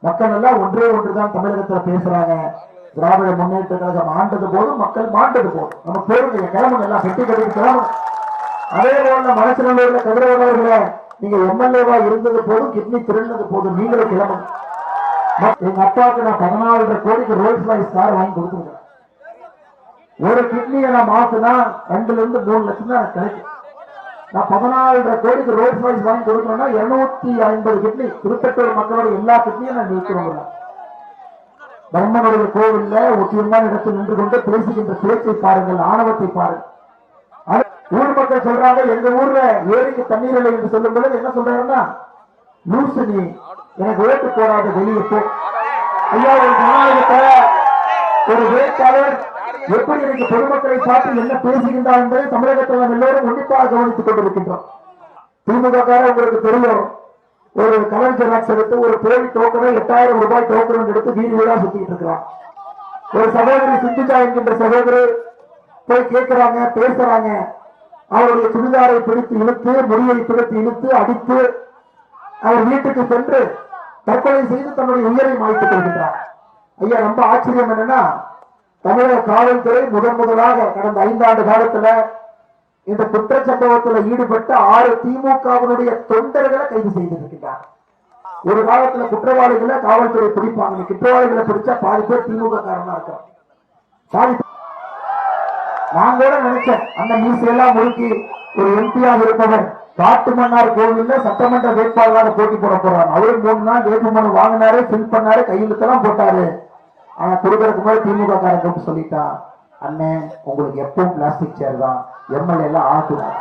மக்கள் எல்லாம் ஒன்றே ஒன்றுதான் தமிழகத்துல பேசுறாங்க. திராவிட முன்னேற்ற கழகம் ஆண்டது போதும் மக்கள் மாண்டது போதும். நம்ம போருங்க கிளம்புங்க, எல்லாம் பெட்டி கட்டிட்டு கிளம்புங்க. அதே போல மனசிலூர்ல கதிரவர்கள நீங்க எம்எல்ஏவா இருந்தது போதும், கிட்னி திருந்தது போதும், நீங்களும் கிளம்புங்க. எங்க அப்பாவுக்கு நான் 14 கோடிக்கு ரோல்ஸ் ராய்ஸ் கார் வாங்கி கொடுத்துருக்கேன். ஒரு கிட்னியை நான் மாத்தினா 2 to 3 லட்சம் தான் கிடைக்கும். நான் 14 கோடிக்கு ரோல்ஸ் ராய்ஸ் வாங்கி கொடுக்கணும்னா 250 கிட்னி திருப்பத்தூர் மக்களோட எல்லா கிட்னியும் நான் நிறுத்துறோம். பிரம்மனுடைய கோவில்ல ஒட்டியமான இடத்தில் நின்று கொண்டு பேசுகின்ற பேச்சை பாருங்கள், ஆணவத்தை பாருங்கள். ஊர் மக்கள் சொல்றாங்க, எங்க ஊர்ல ஏரிக்கு தண்ணீர் இல்லை என்று சொல்லும் பொழுது என்ன சொல்றாங்கன்னா, லூசு நீ எனக்கு ஓட்டு போடாத வெளியே போ. ஐயா, ஒரு ஜனநாயகத்தை ஒரு வேட்பாளர் எப்படி எனக்கு பொதுமக்களை பார்த்து என்ன பேசுகின்றார் என்பதை தமிழகத்தில் நாம் எல்லோரும் உன்னிப்பாக கவனித்துக் கொண்டிருக்கின்றோம். திமுக உங்களுக்கு தெரியும், ஒரு கலர் ஜெராக்ஸ் எடுத்து ஒரு போலி டோக்கனை 8000 ரூபாய் டோக்கன் எடுத்து வீடு வீடா சுத்திட்டு இருக்கிறான். ஒரு சகோதரி சிந்திச்சா என்கின்ற சகோதரி போய் கேட்கிறாங்க, பேசுறாங்க. அவருடைய சுடிதாரை பிடித்து இழுத்து, முடியை பிடித்து இழுத்து அடித்து அவர் வீட்டுக்கு சென்று தற்கொலை செய்து தன்னுடைய உயிரை மாய்த்துக் கொள்கின்றார். ஐயா, ரொம்ப ஆச்சரியம் என்னன்னா, தமிழக காவல்துறை முதலாக கடந்த 5 ஆண்டு காலத்துல இந்த குற்ற சம்பவத்தில் ஈடுபட்ட 6 திமுகவினுடைய தொண்டர்களை கைது செய்திருக்கிறார். ஒரு காலத்துல குற்றவாளிகளை காவல்துறை பிடிப்பாங்க, குற்றவாளிகளை பிடிச்சா பாதி பேர் திமுக காரணமா இருக்கிறான். நான் கூட நினைச்சேன், அந்த மீசையெல்லாம் முழுக்கி ஒரு எம்பியாக இருப்பவர் காட்டுமன்னார் கோவில்ல சட்டமன்ற வேட்பாளராக போட்டி போட போறாங்க. அவரும் 3 நாள் வேட்புமனு வாங்கினாரு, ஃபில் பண்ணாரு, கையெழுத்தெல்லாம் போட்டாரு. ஆனா கொடுக்கறதுக்கு முன்னாடி திமுக காரங்க சொல்லிட்டா, அண்ணன் உங்களுக்கு எப்பவும் பிளாஸ்டிக் சேர் தான், எம்எல்ஏ எல்லாம் ஆக்குறாங்க.